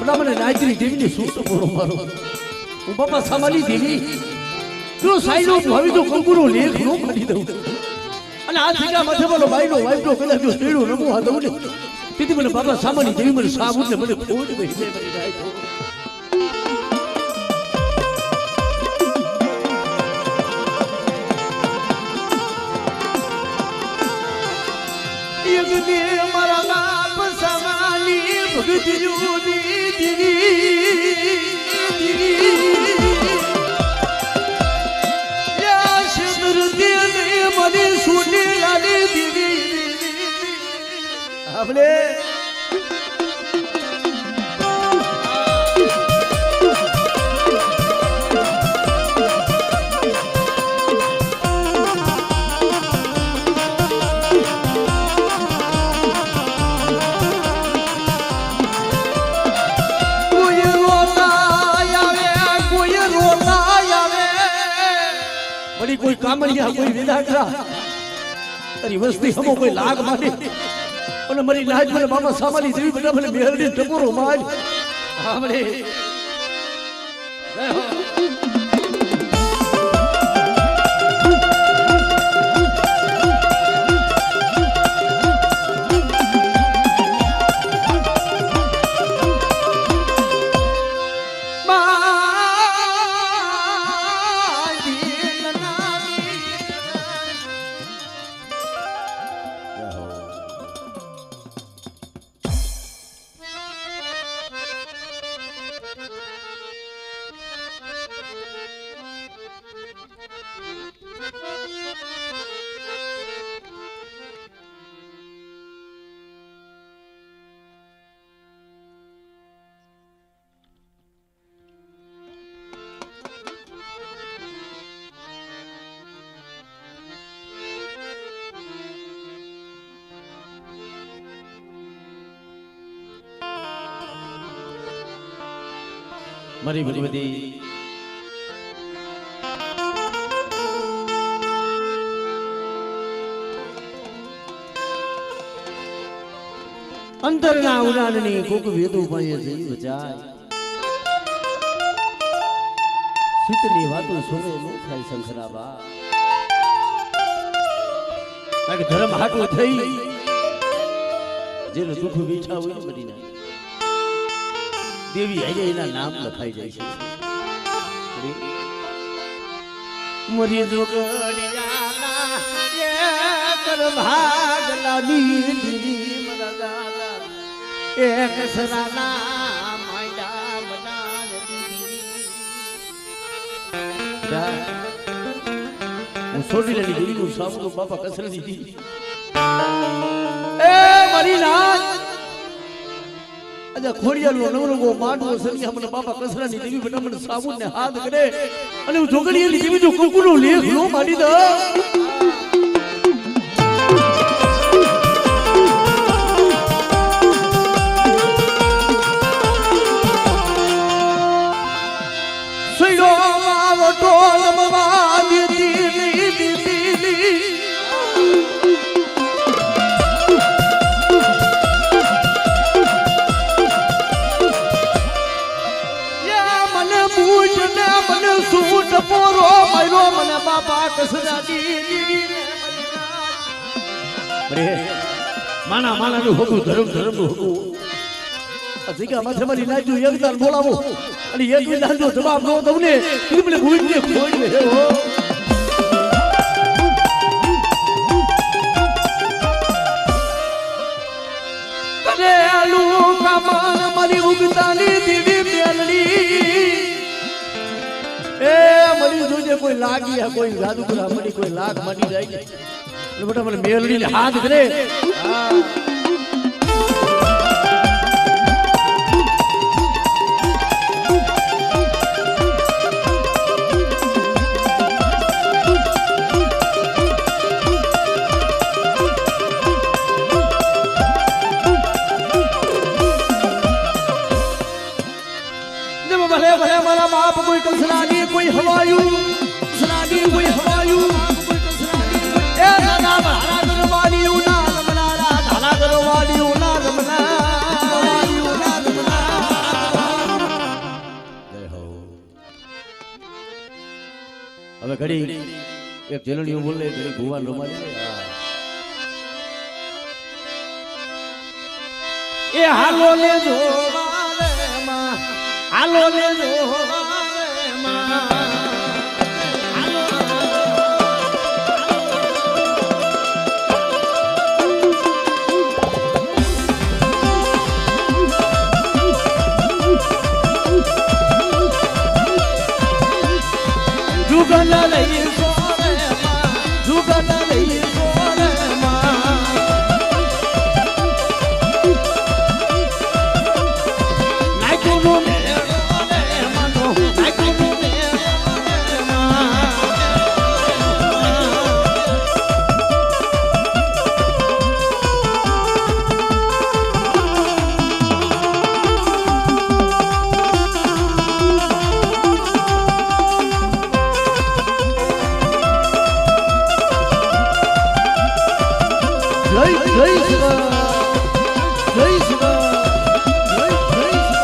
આપણા મને નાચરી દેવીને શું તો બોલો મારો હું બાપા સામાલી દેવી જો સાઈનો ભાવી તો કંકુનો લેખ નો કાઢી દઉં અને આ થીગા માથે બોલો બાઈનો વાઈફનો પેલા જો શેડો રમો આ દઉં ને તેથી મને બાપા સામાલી દેવી મને સાબુત ને મને ખોટ બેહી મને નાચો મારા બાપ સામાલી ભગતજોની દીવી મને સુની લાલી દીવી આપણે કોઈ કામણિયા કોઈ વિદાકરા તારી વસ્તી હમો કોઈ લાગ મારે અને મારી લાજ મને બાબા સામાલી દેવી બધા મને મેરડી ટકોરો માર આપણે મારી બધી અંતરના ઉડાનની કોક વેદો પાયે જઈ વચાય શીતની વાતો સોને નો થાય શંખરાબા આ ધર્મ હાટું થઈ જેને દુઃખ બેઠા હોય મરી ના દેવી આજે એના નામ લખાઈ જાય છે મરી જોગડિયાના એ કર ભાગલાની દીવી મરા દાદા એ કસરાના માયડા મનાર દીવી હું છોડી લેલી દીવીનું સામું બાપા કસર દીધી એ મરી નાથ અજા ખોડિયાનો નવરંગો માંડવો સરિયા મને બાપા કસરાની દેવી બટા મને સાબુન ને હાથ કરે અને હું જોગડીયાની દેવી જો કંકુનો લેખ નો માડી દો સૈરો માવો ટોલ મવા દીદી સૂટ પોરો મારો મને બાપા કસરાની દીવી રે માના માનાનું હોતું ધર્મનું હોતું અધિકા માથે મારી નાજુ એકદાન બોલાવો અને એક વિધાનનો જવાબ નો દઉં ને મને ભૂલી ખોઈ લે હો કને આલુ કામન મારી ઉગતાની દીવી મેલડી એ મરી જોજે કોઈ લાગી હે કોઈ જાદુગરા મરી કોઈ લાગ મરી જાય એટલે બેટા મને મેલડીને હાથ કરે હા ભલે ભલે મારા બાપ કોઈ કસરાની કોઈ હવાયું કસરાની કોઈ હવાયું એ દાદા મારા દરબારી ઉના રમનારા દાદા દરબારી ઉના રમના ઘડી એક જેલણીઓ બોલે ઘડી ભુવા રમાડી એ હાલો ને જોવા રે માં હાલો ને જોવા રે માં જુગલ લઈ સોરે માં જુગલ લઈ સોરે માં નાઈકો નો મેળો રે મનો નાઈકો નો મેળો રે માં જય જય શિવા જય શિવા જય જય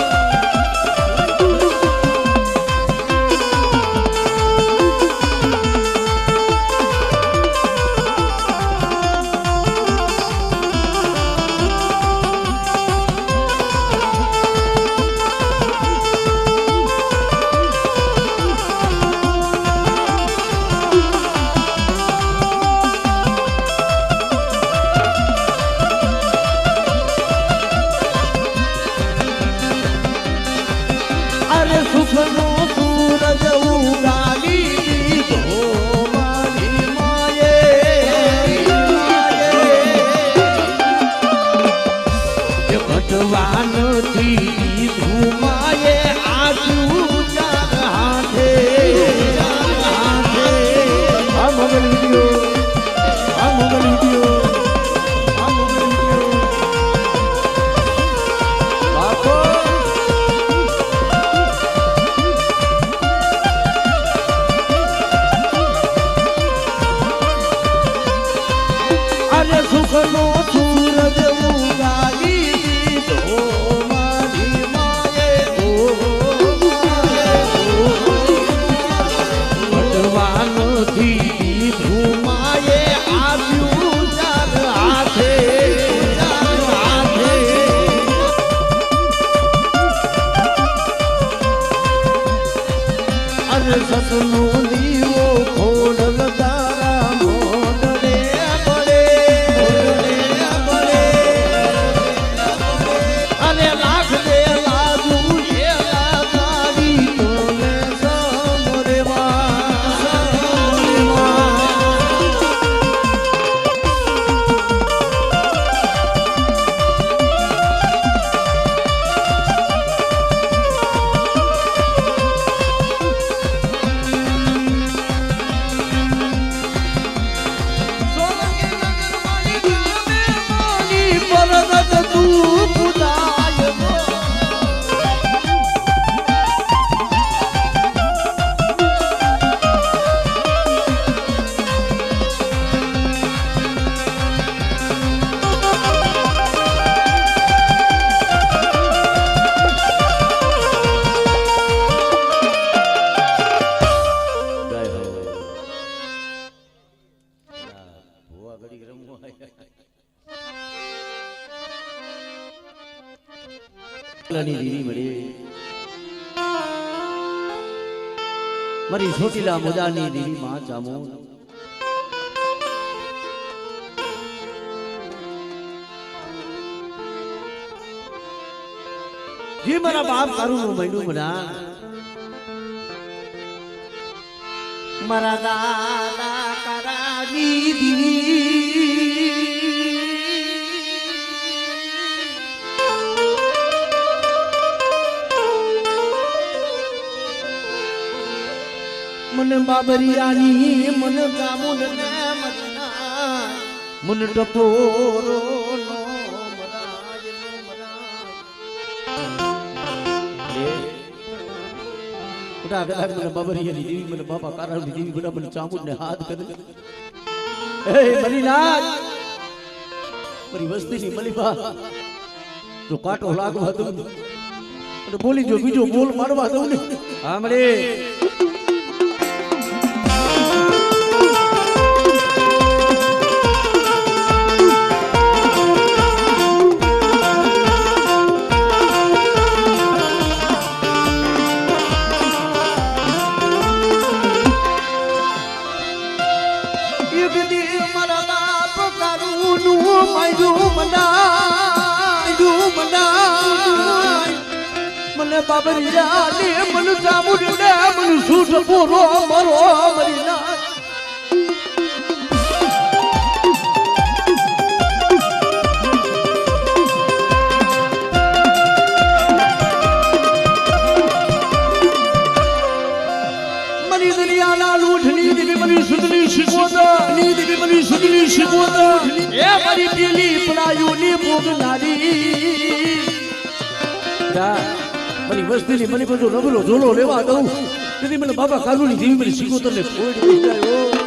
અરે સુખનો સૂરજ ઉગાડી દીધો મારી માયે એ ભટવાન થી ધુમાયે આજુ ચાર હાથે આ મોગલ વિડિયો આ મોગલ વિડિયો આ મોગલ વિડિયો બાપો અરે સુખનો સૂરજ ઉગાડી દીધો મારી માયે ભગવાનથી ધુમાયે આવ્યું ચાર હાથે અરે સતનો દીવો ખોડલ તારા મોઢે પડે અને લાખ દે લાજુ એલા તારી તોને સમરે પરગત તું પુદાય જય હો ભુવા ઘડી રમવા ની દીદી મળી મારી છોટીલા મુદાની દીદી માં ચામો જે મારા બાપ તારું નું મૈનું બના મારા દાદા કરાની દીવી મને બાબરિયાની મન ગામુન ને મરના મન ટપોરો નો મરાજ નો મરાજ ઉડા ગલા મને બાબરિયાની દેવી મને બાપા કારાની દેવી બડા મને ચામુંડ ને હાથ કરે એ બલીનાથ મારી વસ્તીની મલીબા જો કાટો લાગવા દઉં અને બોલી જો બીજો બોલ મારવા દઉં ને હા મળે મને બાબરિયા ને મન ચામુડ ને મન સૂટ પૂરો મરો મરીના મરી દુનિયાના લૂઠની દીવી મરી સુધની શિકોતા ની દીવી મરી સુધની શિકોતા એ મરી પેલી પડાયુની ભોગનારી મારી વસ્તીની મને બધો નબળો ઝોલો લેવા દઉં તેથી મને બાબા કાલુની દેવી મને શિકોતરને ફોડી જાય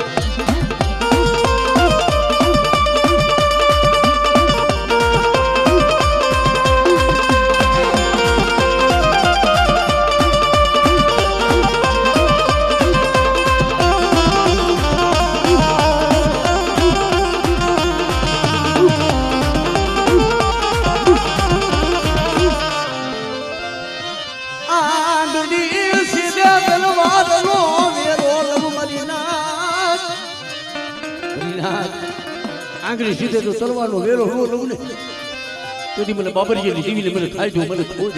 આંગળી સીધે તો તરવાનો વેરો નો લઉં ને તેથી મને બાબરિયાની દેવીને મને થાય જો મને ખોજ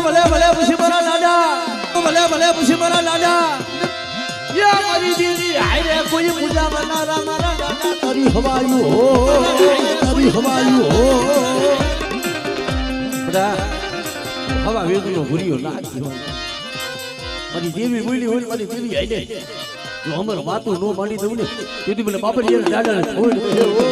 ભલે ભલે પછી મારા લાડા ભલે ભલે પછી મારા લાડા યા મારી દીદી હાય કોઈ પૂજા બનારા મારા દાદા તારી હવાયું હો તારી હવાયું હો બડા હવા વેદનો ભૂર્યો નાખ્યો મારી દેવી બોલી હોય મારી દેવી આઈને જો અમર વાતું નો માંડી દઉં ને તેથી મને બાબરિયા દાદાને છોડ દેવો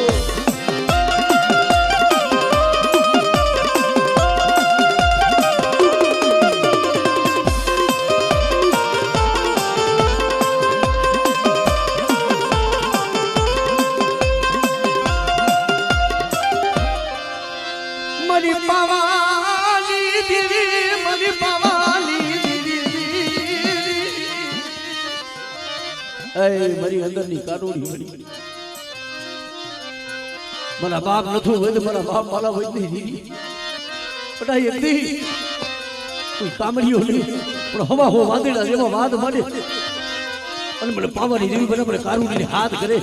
મરી પાવાની દીદી મરી પાવાની દીદી એ મારી અંદરની કારોડી મરી મારા બાપ નથું હોય તો મારા બાપ માલા હોય નહીં દીદી પટાઈ એકદી કોઈ કામડીઓ નહીં પણ હવા હો વાદળા જેવા વાદ માંડે અને મને પાવાની દેવી બરાબર કારોડીને હાથ કરે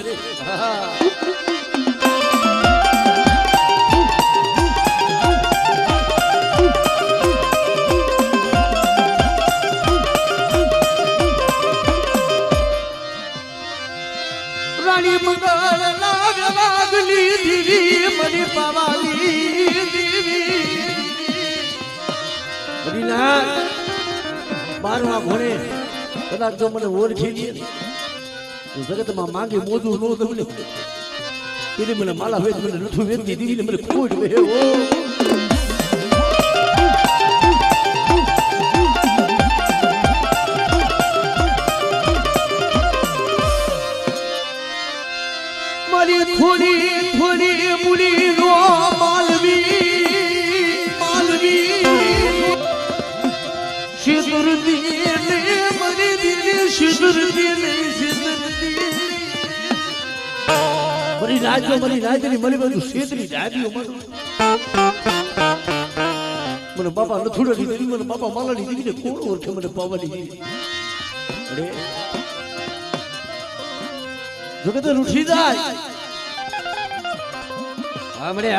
રાણી મંગળ નાગ વાગલી દીવી મરી પાવાની દીવી મરીના બારવા ઘોડે કદાચ જો મને ઓળખી લે તો જગતમાં માંગે મોજું નો દઉં ને તેથી મને માલા વેદ મને નથું વેદ દીધી મને ખોટ બે ઓ થોડી થોડી મુડી નો માલવી શિદુરદી ને મરી દીદી શિદુરદી મરી રાજની મરી બધું શેતરી જાડીઓ મને બાપા નથુડા દીધી મને બાપા માલાની દીધી કોણ ઓળખે મને પાવાની દીધી અરે જો કે રૂઠી જાય हमरे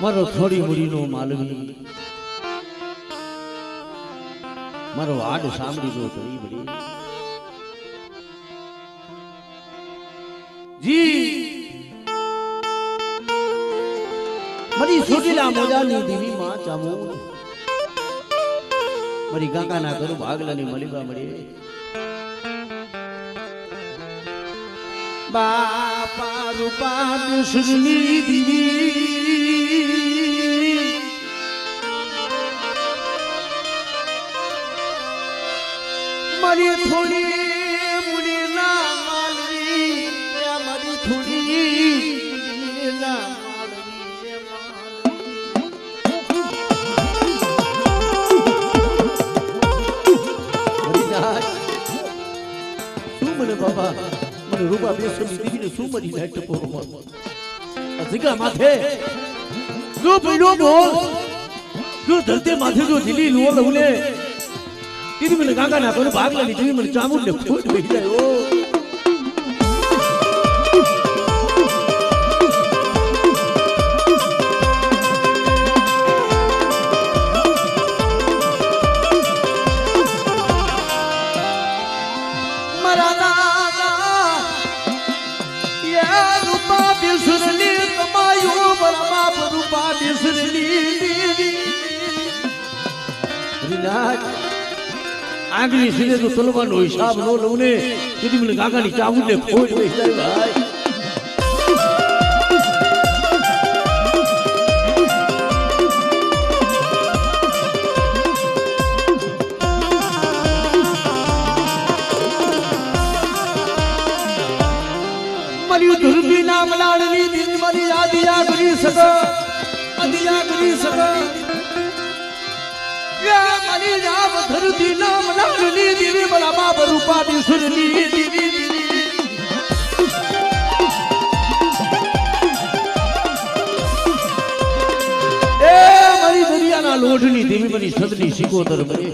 મારો થોડી મૂડીનો માલવી, મારો હાડ સાંભળી દો થોડી મૂડી જી, મારી છોટીલા મોજાની દેવી માં ચામુ, મારી કાકાના ઘર ભાગલાની મલીબા મળી, બાપા રૂપા દેશની દેવી, મારી થોડી મૂડી ના માલવી, મારી થોડી ના શું મને બાબા મને રૂપા બેસની દીવીને શું મરી જાય ટપોરો અધિકા માથે જો પીડો બોલ, જો ધરતી માથે જો જીલી નો લઉને દીદી મને કાકા ના કોને ભાગ લાગી દીવી મને ચામુંડ ને ફૂટ બેહી જાય ઓ આગલી સીધે તો તલવાનો હિસાબ નો લઉં ને તેથી મને કાકાની ચામુંડ ને ફોડ બેસી જાય ભાઈ મારી ધુરબી નામ લાડની દિલ મારી આદિયા કરી સક આદિયા કરી સક મારી જાપ ધરતી નામ લાડની દીવી બલા બાપ રૂપા દીસુરની દીવી એ મારી દરિયાના લોઢની દેવી મારી સદની સિકોતર બને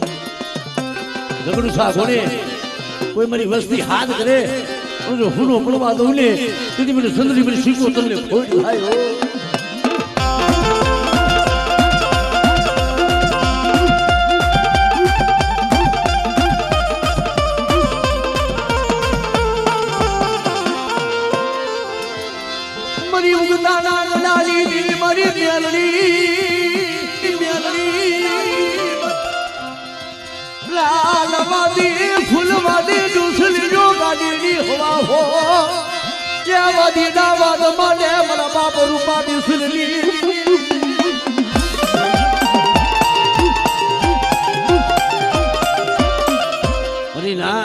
ઝઘડું સા ઘોડે કોઈ મારી વસ્તી હાથ કરે જો હુનો પડવા દઉં ને તેથી મને સદની મારી સિકોતર ને ફોડ થાય ફૂલવાદી ડુસલી જો ગાડીની હવા હો ક્યાં વાદી દાવાદ મને મારા બાપ રૂપા ડુસલી મરી ના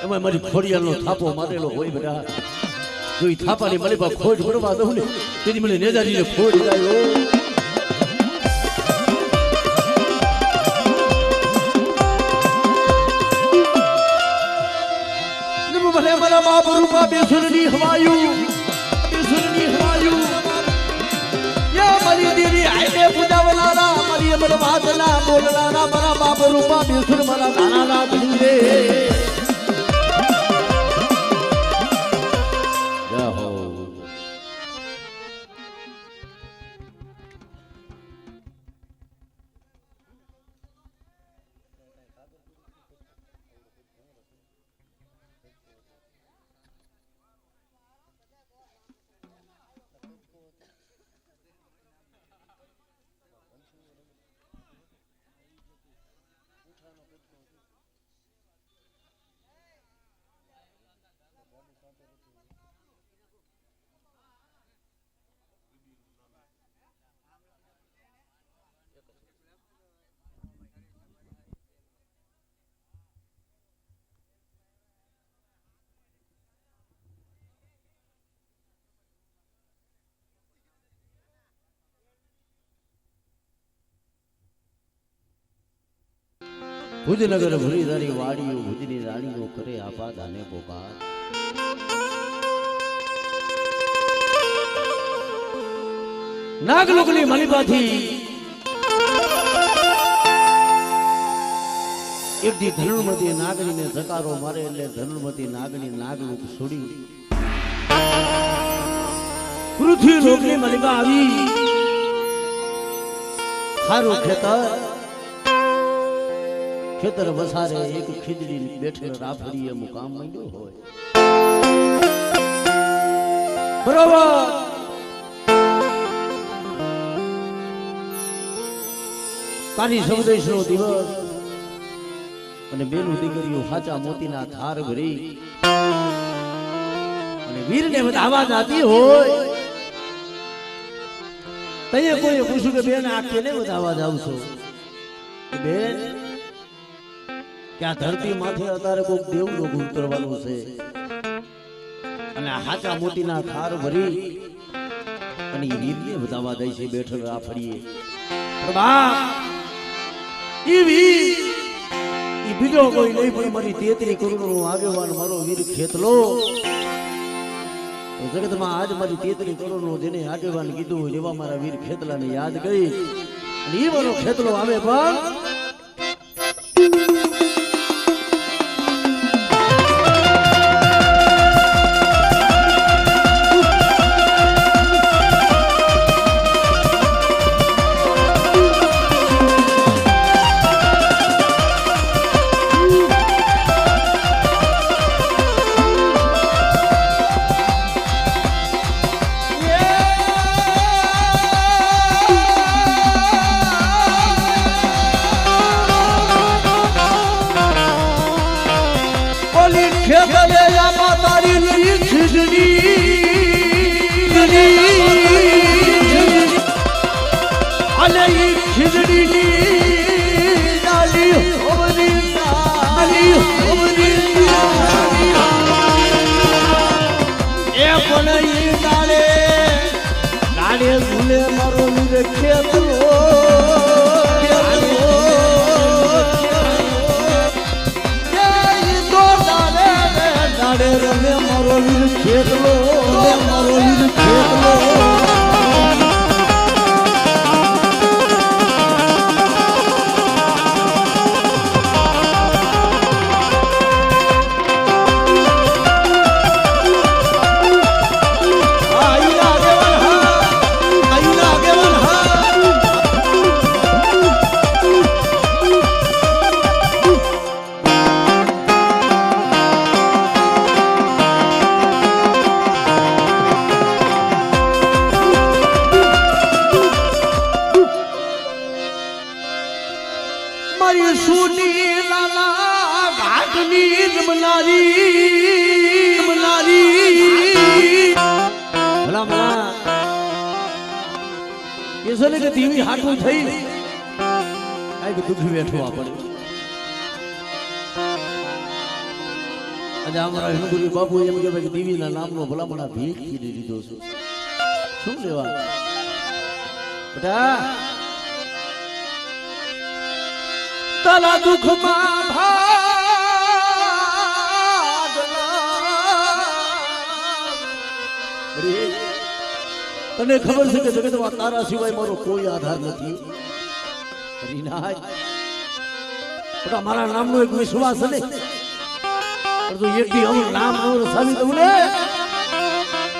એમાં મારી ખોડિયાનો થાપો મારેલો હોય બધા જો એ થાપાની મને બાપ ખોજ પડવા દઉં ને તેથી મને નેજારીને ખોજ જાય મારા બાપ રૂપા બેસુરની હવાયું બેસુરની હવાયું યા મારી દીદી આઈને પૂજાવલાના મારી અમર વાતના બોલલાના મારા બાપ રૂપા બેસુર મારા નાના ધીરે જય હો ભુજનગર ભરીધારી વાડીઓ ભુજની રાણીઓ કરે આપા દાને પોકાર નાગલોકની માલિબાથી એક દી ધનુર્મતી નાગણીને ધકારો મારે એટલે ધનુર્મતી નાગણી નાગલોક છોડી પૃથ્વી લોકની માલિકા આવી હારું ખેતર વસારે એક ખીજડી બેઠેલ રાફડીએ મુકામ માંડ્યો હોય બરોબર તારી સૌદેશનો દિવસ અને બેનું દીકરીઓ સાચા મોતીના થાર ભરી અને વીરને વધાવા જાતી હોય તઈએ કોઈએ પૂછ્યું કે બેન આ કેને વધાવા જાવ છો બેન કે આ ધરતી માથે અત્યારે કોઈક દેવું લોક ઉતરવાનું છે અને આ સાચા મોતીના થાર ભરી અને એ વીરને વધાવા જાય છે બેઠલ રાફડીએ બીજો કોઈ નહીં પણ મારી 33 કરોડનો આગેવાન મારો વીર ખેતલો જગતમાં આજ મારી 33 કરોડનો જેને આગેવાન કીધું એવા મારા વીર ખેતલાને યાદ કરી અને એ મારો ખેતલો આવે પણ દીવી હાટું થઈ આ દુઃખ બેઠો આપણે આજે અમારા હિન્દુરી બાપુ એમ કે ભાઈ દીવીના નામનો ભલામણા ભીખ કીધી દીધો છે શું લેવા બેટા તારા દુઃખમાં તને ખબર છે કે જગતમાં તારા સિવાય મારો કોઈ આધાર નથી મારા નામનો એક વિશ્વાસ છે ને એક દી અમર નામ અમર સામી દઉં ને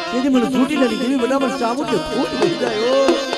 તેથી મને છૂટી નથી જેવી બધા મને ચામું કે ફૂટ થઈ જાય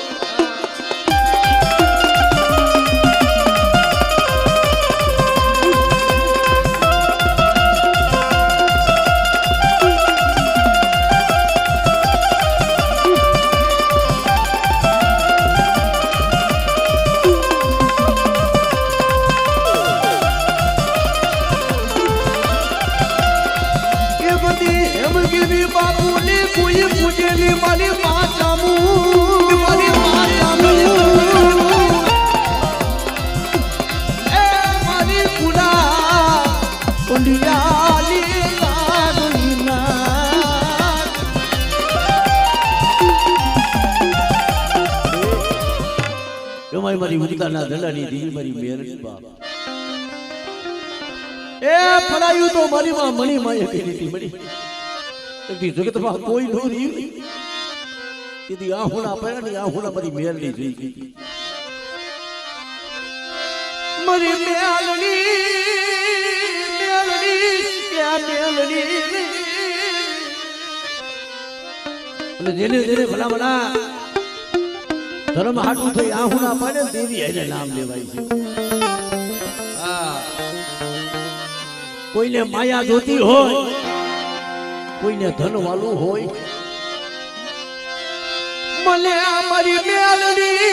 મારી ઉદકાના દલાની દીવી મારી મેરડી બાપ એ ફળાયું તો મારી માં મણી માએ કરી હતી મણી એથી જગતમાં કોઈ નો રહી તેથી આહુણા પરાની આહુણા મારી મેરડી જોઈ ગઈ મારી મેરડી અને જેને જેને ભલા ભલા ધર્મ હાટું થઈ આહું ના પાડે ને દેવી એને નામ લેવાય છે હા કોઈને માયા જોતી હોય કોઈને ધન વાલું હોય મને અમારી મેલડી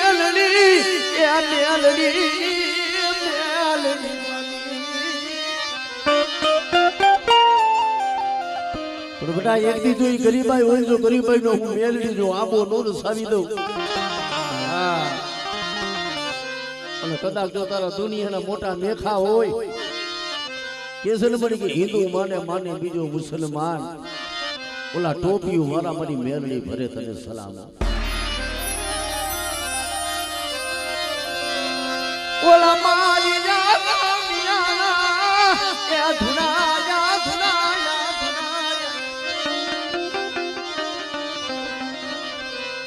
મેલડી એ મેલડી પણ બેટા એક દી તો ગરીબાઈ હોય તો ગરીબાઈ નો હું મેલડી જો આબો નો સાવી દઉં હા અને કદાચ જો તારા દુનિયાના મોટા મેખા હોય કેસલ મળી કે હિન્દુ માને માને બીજો મુસલમાન ઓલા ટોપિયું મારા મારી મેરડી ભરે તને સલામ ઓલા મારી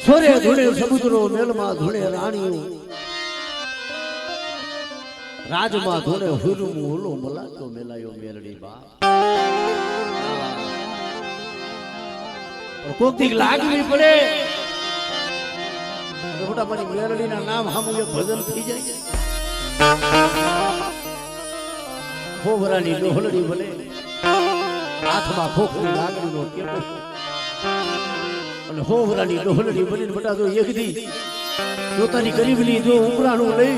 સોરે ધૂળે સમુદ્રો મેલમાં ધૂળે રાણીઓ રાજમાં ધૂળે હુરમું ઓલો મલાતો મેલાયો મેરડી બા કોક દી લાગવી પડે મોટા મારી મેરડી ના નામ સામું એક ભજન થઈ જાય ખોબરાની ડોહલડી બને હાથમાં ખોખની લાગણીનો કેપો અને ખોબરાની ડોહલડી બનીને બટા જો એક દી પોતાની ગરીબની જો ઉપરાણું લઈ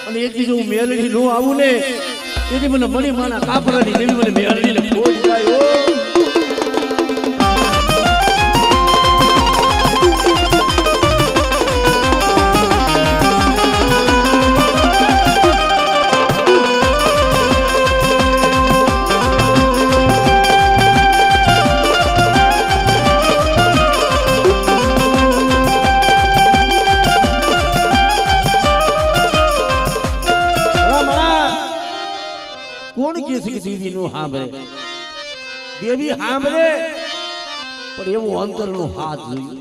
અને એક દી જો મેરડી નો આવું ને તેથી મને મણી માના કાપડાની દેવી મને મેરડીને ખોજ જાય દેવી નું સાંભળે દેવી સાંભળે પણ એવું અંતર નો હાથ જોયું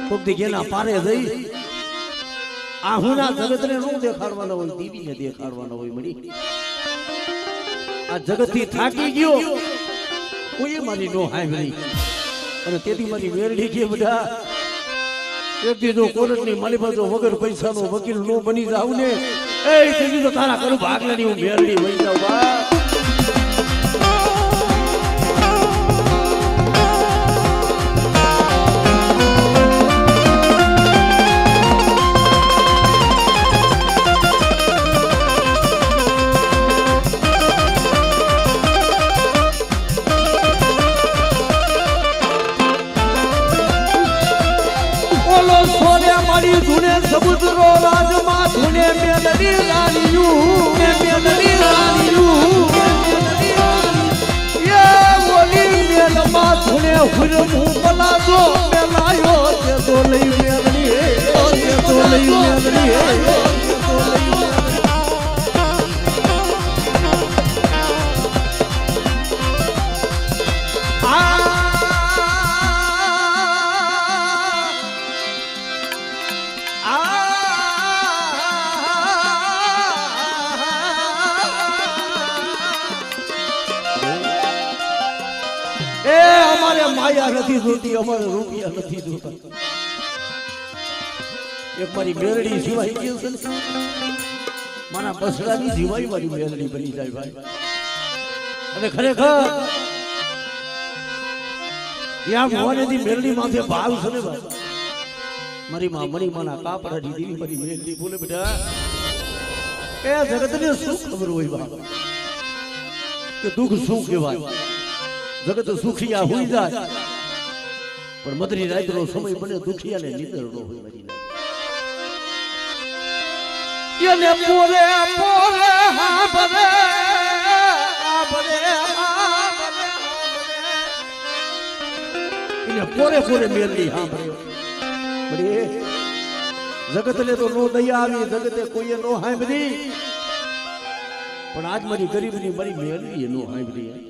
કોક દી એના પારે જઈ આહુના જગતને નો દેખાડવાનો હોય દેવીને દેખાડવાનો હોય મળી આ જગત થી થાકી ગયો કોઈ મારી નો સાંભળી અને તેથી મારી મેરડી કે બધા એક દી જો કોર્ટ ની મારી બાજુ વગર પૈસા નો વકીલ નો બની જાવ ને એ તેથી તો તારા કરું ભાગલાની હું મેરડી વહી જાઉં બા ધૂણે સમુદ્રો રાજમાં ધૂણે મેલડી રાણીયું મેલડી રાણીયું એ બોલી મેલમાં ધૂણે હુરમું બલાજો મેલાયો તે તો લઈ મેલડી તે તો લઈ મેલડી માયા નથી જોતી અમારે રૂપિયા નથી જોતા એક મારી મેરડી સિવાય કે છે મારા બસડાની સિવાય મારી મેરડી બની જાય ભાઈ અને ખરેખર યા ભવાનીની મેરડી માથે ભાવ છે ને ભાઈ મારી માં મણી માના કાપડાની દેવી મારી મેરડી બોલે બેટા એ જગતને શું ખબર હોય બાપ કે દુઃખ શું કહેવાય જગત સુખિયા હોઈ જાય પણ મધરી રાતનો સમય બને દુખિયાને નીંદર નો હોય મરી જાય એને પોરે પોરે હા બરે આ બરે એને પોરે પોરે મેરડી હા બરે બડી જગતને તો નો દયા આવી જગતે કોઈએ નો હાંભળી પણ આજ મારી ગરીબની મારી મેરડી નો હાંભળી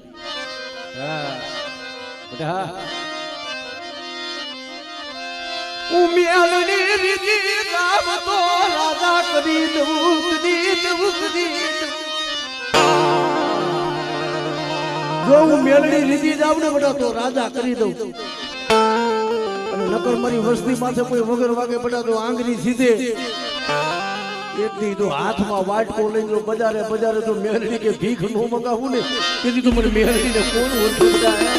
ઉમિયાલની રીતિ રામ તો રાજા કરી દઉં જો હું મેલડી રીતિ જાવ ને બેટા તો રાજા કરી દઉં નકર મારી વસ્તી માથે કોઈ વગર વાગે પડ્યા તો આંગળી સીધે એટલી તો હાથમાં વાટકો લઈને જો બજારે બજારે તો મેરડી કે ભીખ નો મગાવું ને તેથી તો મને મેરડી ને કોણ ઓળખી જાય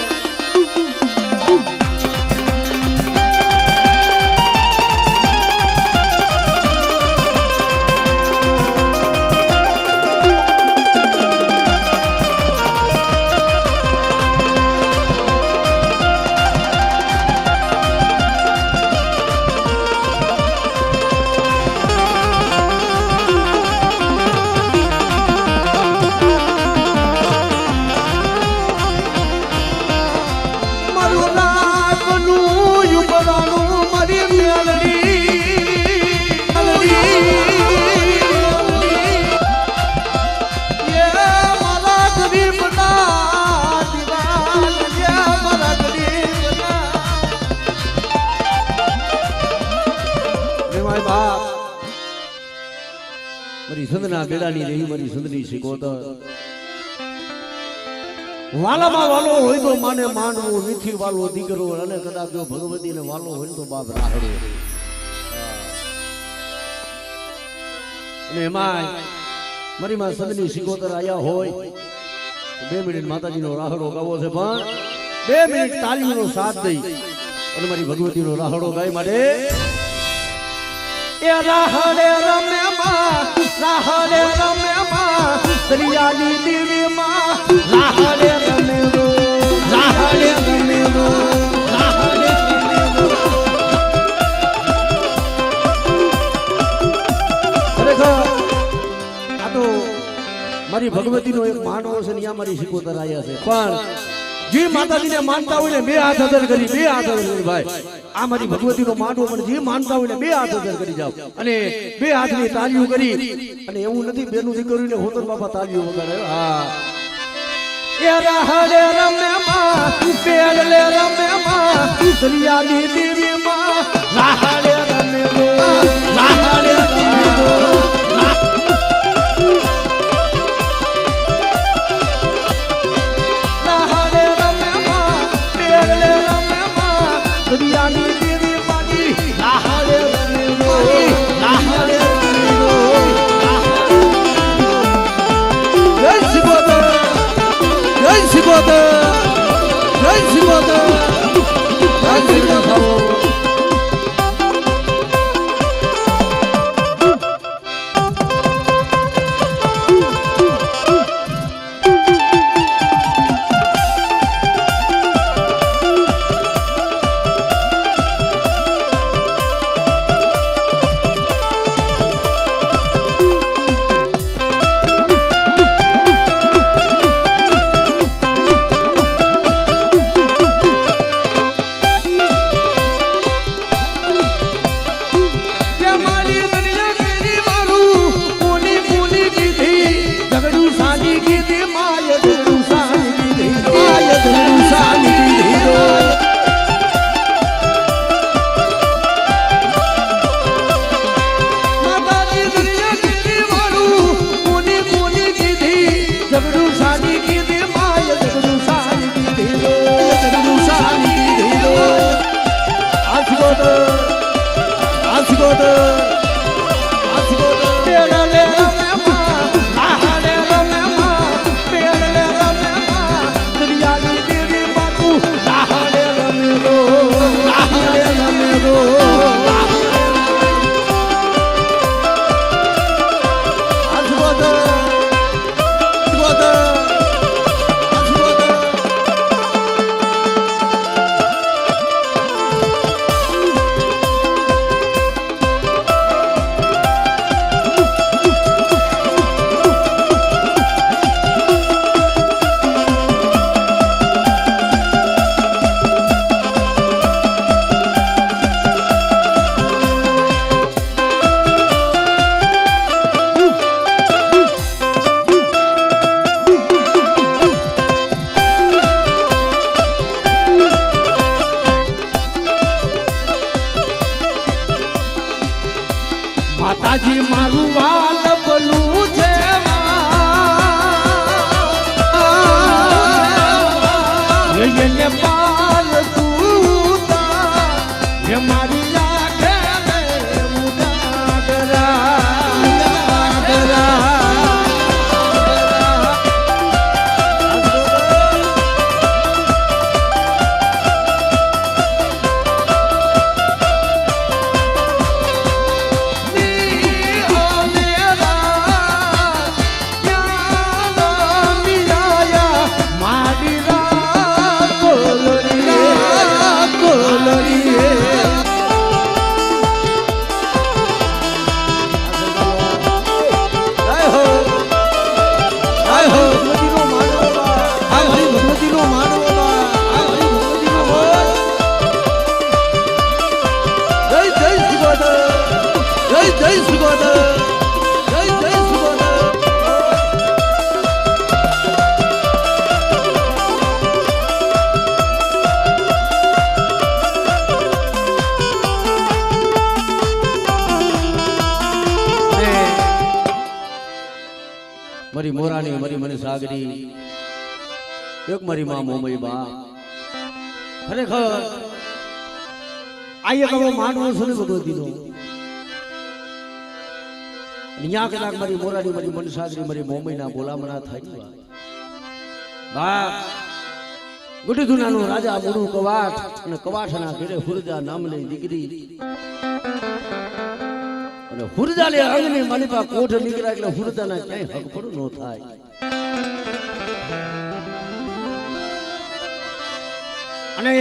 મારી સંદના બેડાની રહી મારી સંદની શીખોતર વાલામાં વાલો હોય તો માને માનવું નથી વાલો દીકરો અને કદાચ જો ભગવતીને વાલો હોય તો બાપ રાહડે અને એમાં મારી માં સંદની શીખોતર આયા હોય 2 મિનિટ માતાજીનો રાહડો ગાવો છે પણ 2 મિનિટ તાલીનો સાથ દઈ અને મારી ભગવતીનો રાહડો ગાય માટે એ રાહડે રમે માં દરિયાની દેવીમાં રાહડે રમે રો રાહડે રમે રો રાહડે રમે રો ખરેખર આ તો મારી ભગવતીનો એક માનવો છે ને મારી શીખોતર આયા છે પણ જે માતાજીને માનતા હોય ને 2 હાથ અદર કરી 2 હાથ અદર કરી ભાઈ આ મારી ભગવતીનો માનવો પણ જે માનતા હોય ને 2 હાથ અદર કરી જાવ અને 2 હાથની તાળીઓ કરી અને એવું નથી બેનું દીકરીને હોતર બાપા તાળીઓ વગાડે હા એ રાહડે રમે માં પેડલે રમે માં દરિયાની દેવીમાં રાહડે રમે રો રાહડે રમે રો દરિયાની દેવી માની રાહડે રમે રો રાહડે રમે રો જય શિવોતર જય શિવોતર જય શિવોતર જય શિવોતર માતાજી મારું વાલ બલું છે એને પાલ તું મોરાની મારી મને સાગરી એક મારી માં મોમઈ બા ખરેખર આ એક એવો માંડવો છે ને ભગવતીનો અહીંયા કદાચ મારી મોરાની મારી મન સાગરી મારી મોમઈના બોલામણા થાય બા ગુડધુનાનો રાજા મુરુ કવાટ અને કવાટના ઘરે હુરજા નામની દીકરી અને હુરજાને અંગની માલિપા કોઠ નીકળ્યા એટલે હુરજાના ક્યાંય હક પણ ન થાય અને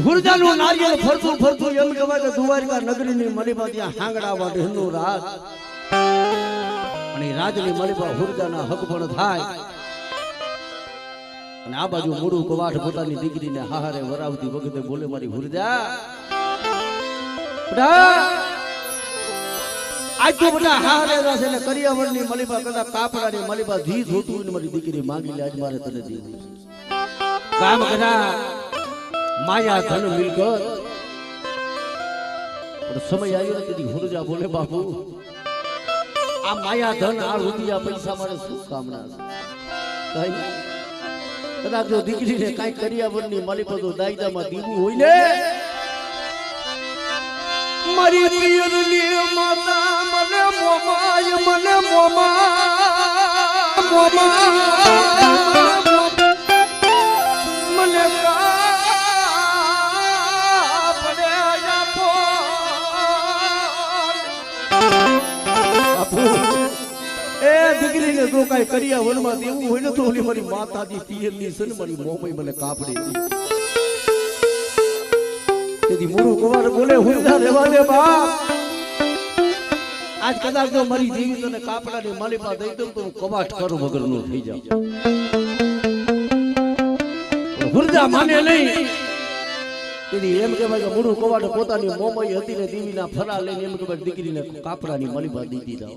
હુરજાનું નારિયેળ ફરતું ફરતું એમ કહેવાય કે દ્વારકા નગરીની માલિપા ત્યાં હાંગડા વાઢનું રાત અને રાજની માલિપા હુરજાના હક પણ થાય અને આ બાજુ મોડું કવાટ પોતાની દીકરીને હારે વરાવતી વખતે બોલે મારી હુરજા આજ તો બધા હારે રહેશે એટલે કરિયાવરની માલિપા કદાચ કાપડાની માલિપા ધી ધોતું ને મારી દીકરી માંગી લે આજ મારે તને દેવું કામ કરા માયા ધન મિલકત પણ સમય આવ્યો તેથી હુરજા બોલે બાપુ આ માયા ધન આ રૂપિયા પૈસા મારે શું કામના છે કદાચ જો દીકરીને કઈ કરિયાવરની માલિપા તો દાયદામાં દીવું હોય ને મારી પિયરની માતા મને મોમાય મને મને કાપડે આપો એ દીકરીને જો કઈ કરિયાવરમાં દેવું હોય ને તો ઓલી મારી માતાજી પિયરની છે ને મારી મોમઈ મને કાપડી તેથી મોડું કવાર બોલે હુરજા રહેવા દે બાપ આજ કદાચ જો મારી દેવી તને કાપડાની માલિપા દઈ દઉં તો હું કવાટ કર વગરનો થઈ જાઉં હુરજા માને નહીં તેથી એમ કહેવાય કે મોડું કવાટ પોતાની મોમઈ હતી ને દેવીના ફરા લઈને એમ કહેવાય દીકરીને કાપડાની માલિપા દઈ દીધા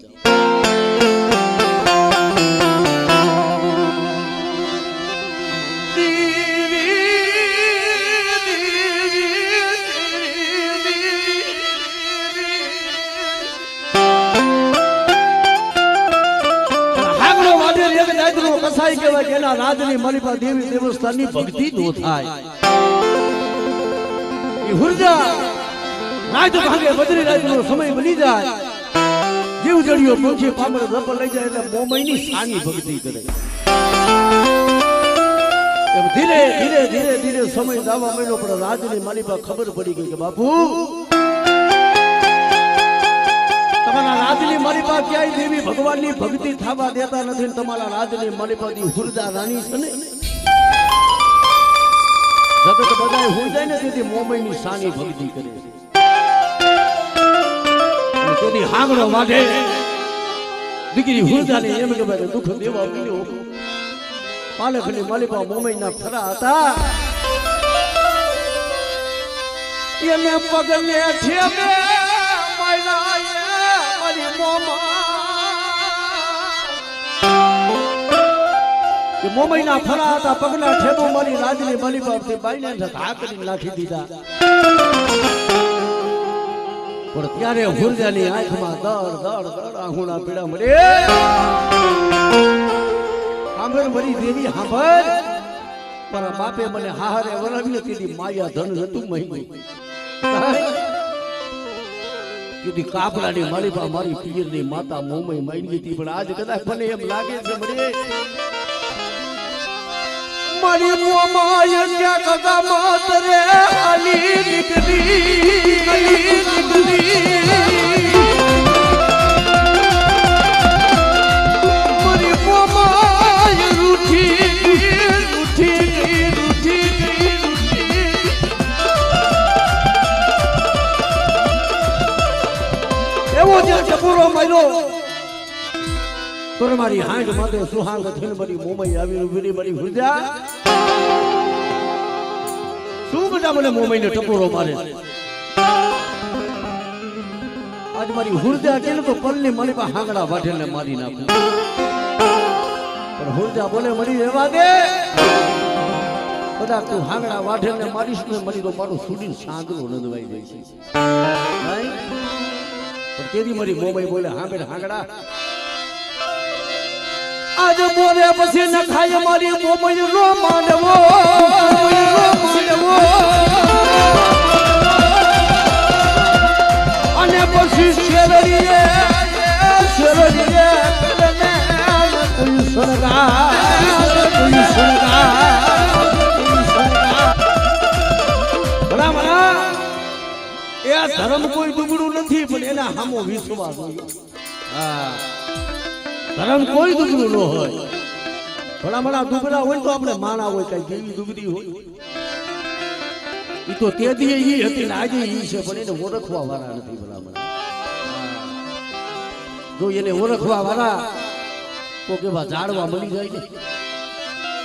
કસાઈ કહેવાય કે એના રાજની માલિપા દેવી દેવસ્થાનની ભક્તિ નો થાય એ હુરજા રાજ ભાગે બદરી રાજનો સમય બની જાય જીવ જડિયો પંખી પામર રપ લઈ જાય એટલે મોમઈની સાની ભક્તિ કરે એમ ધીરે ધીરે ધીરે ધીરે સમય દાવા મળ્યો પણ રાજની માલિપા ખબર પડી ગઈ કે બાપુ તમારા રાજની માલિપા ક્યાંય દેવી ભગવાનની ભક્તિ થવા દેતા નથી ને તમારા રાજની માલિપાની હુરજા રાણી છે ને જગત બધાય હોય જાય ને તેથી મોમઈની સાની ભક્તિ કરે છે તેથી હાંગડો વાઢે દીકરી હુરજાને એમ કે ભાઈ દુઃખ દેવા મળ્યો પાલખની માલિપા મોમઈના ફરા હતા એને પગને છેમે માયલા મોમઈના ફરા હતા પગના ઠેબો મારી રાજની માલિપા બાઈને ઘા કરી નાખી દીધા પણ ત્યારે હુરજાની આંખમાં દળ દળ દળ આહુણા પીડા મળે સાંભળ મારી દેવી સાંભળ મારા બાપે મને હારે વરાવી હતી માયા ધન હતું મહિમઈ કીધી કાપડાની માલિપા મારી પિયરની માતા મોમઈ માંગી હતી પણ આજ કદાચ મને એમ લાગે છે મને મારી મોમાય ક્યાં કદા માતરે હાલી નીકળી મારી મોમાય રૂઠી એવો જ્યાં ચપોરો માર્યો તો મારી હાંડ માથે સુહાંગ થઈને મારી મોમઈ આવી ઉભી મારી હુરજા શું બધા મને મોમઈને ટપોરો મારે આજ મારી હુરજા કે તો પલની માલિપા હાંગડા વાઢેને મારી નાખું પણ હુરજા બોલે મરી રહેવા દે કદાચ તું હાંગડા વાઢેને મારીશ ને મરી તો મારું સુડીને સાંદલો નદવાઈ જાય છે પણ તેરી મારી મોમઈ બોલે હાંગડા આજ બોલે પછી ન ખાય મારી મોમય નો માનવો અને પછી શેરડીએ કોઈ સરગા એ ધર્મ કોઈ દુબળું નથી પણ એના સામો વિશ્વાસ હોય. હા ધર્મ કોઈ દુબળું ન હોય. ભલા દુબળા હોય તો આપણે માણા હોય કઈ કેવી દુબળી હોય એ તો તે દી ઈ હતી ને આજે ઈ છે પણ એને ઓળખવા વાળા નથી. ભલા જો એને ઓળખવા વાળા કોક એવા જાણવા મળી જાય ને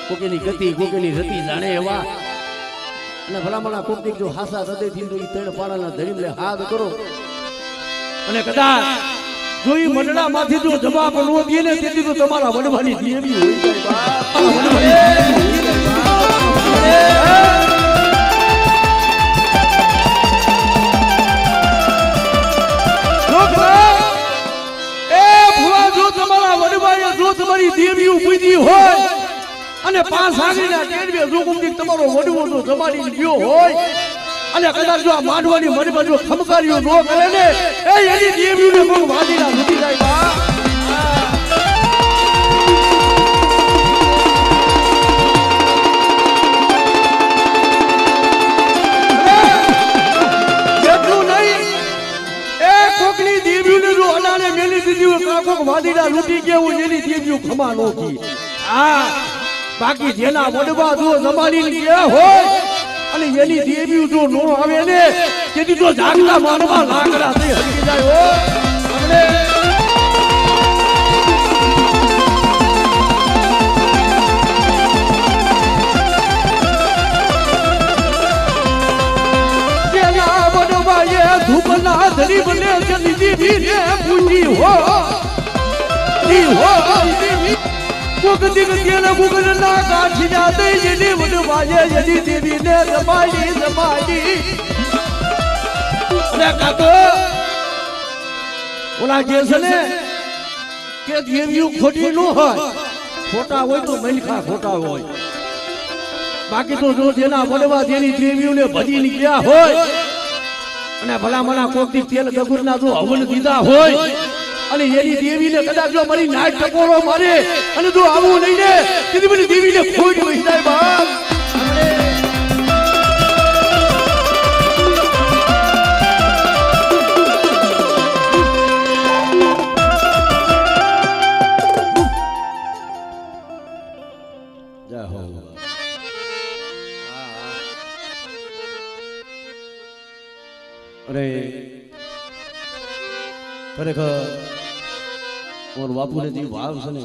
કોકેની ગતિ કોકેની રતિ જાણે એવા અને ભલામણા કોક જો હાસા હૃદયથી જો ઈ ત્રણ પાડાના ધરીને હાથ કરો અને કદાચ જો ઈ મંડળામાંથી જો જવાબ ન દે ને તેથી તો તમારા વડવાની દેવી હોય જો તમારી દેવીઓ પૂજી હોય અને પાંચ આગળના ટેડવે જો કુંડી તમારો વડવો જો જમાડી ગયો હોય અને કદાચ જો આ માંડવાની મનમાં જો ખમકારીઓ ન કરે ને એ એની દેવીઓને કોઈ વાદીના લૂટી જાય બા. એટલું નહીં એ કોકની દેવીઓને જો અનાને મેલી દીધી હોય કોક વાદીના લૂટી ગયા હોય એની દેવીઓ ખમા ન કી. હા બાકી જેના વડવા જો જમાડી ગયા હોય અને એની દેવી જો નો આવે ને તેથી તો જાગતા માનવા લાકડા થઈ હરકી જાય હો. જેના વડવા એ ધૂપના ધરી બને જેની દેવી ને પૂજી હો કોક દિગ તેલ મુગલ ના કાઠી જાતે જેની વડવાએ જેની દેવી ને જમાડી અરે કાકો ઓલા જે છે ને કે દેવીઓ ખોટી ન હોય ખોટા હોય તો મલખા ખોટા હોય. બાકી તો જો જેના વડવા જેની દેવીઓને ભજી નીકળ્યા હોય અને ભલામણા કોક દિગ તેલ ગગુરના જો હવન દીધા હોય અને એની દેવીને કદાચ જો મારી નાક ટકોરો મારે અને જો આવું નહીં ને તેથી બધી દેવીને ખોટ હોય જાય બાપ. અરે ખરેખર ઓર બાપુને જે ભાવ છે ને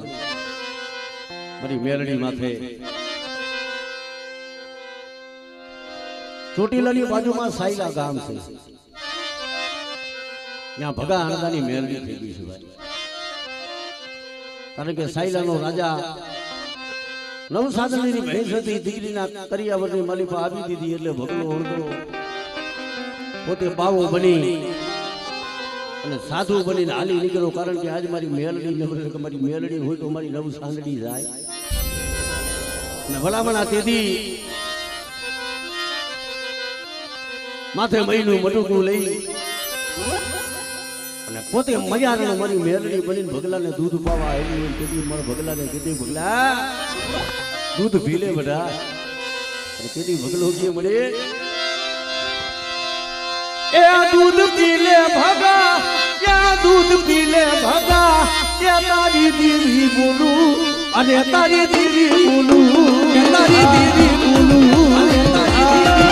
મારી મેલડી માથે ચોટીલાની બાજુમાં સાયલા ગામ છે ત્યાં ભગા આણંદાની મેલડી થઈ ગઈ છે ભાઈ. કારણ કે સાયલાનો રાજા નવસાધનની ભેંસ હતી દીકરીના કરિયાવરની માલિપા આવી દીધી એટલે ભગલો હળગલો પોતે બાવો બની અને સાધુ બનીને હાલી નીકળો. કારણ કે આજ મારી મેલડી ને મારી મેલડી હોય તો મારી નવ સાંગડી જાય અને ભલામણા તેથી માથે મહિનું મટુકું લઈ અને પોતે મજાનો મારી મેલડી બનીને ભગલાને દૂધ પાવા આવી. તેથી મારા ભગલાને કીધી ભગલા દૂધ પી લે બધા. અને તેથી ભગલો કે મળે એ દૂધ પી લે ભગા ક્યાં દૂધ પી લે ભગા ક્યાં તારી દેવી બોલું અને તારી દેવી બોલું તારી દેવી બોલું અને તારી દેવી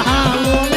આલો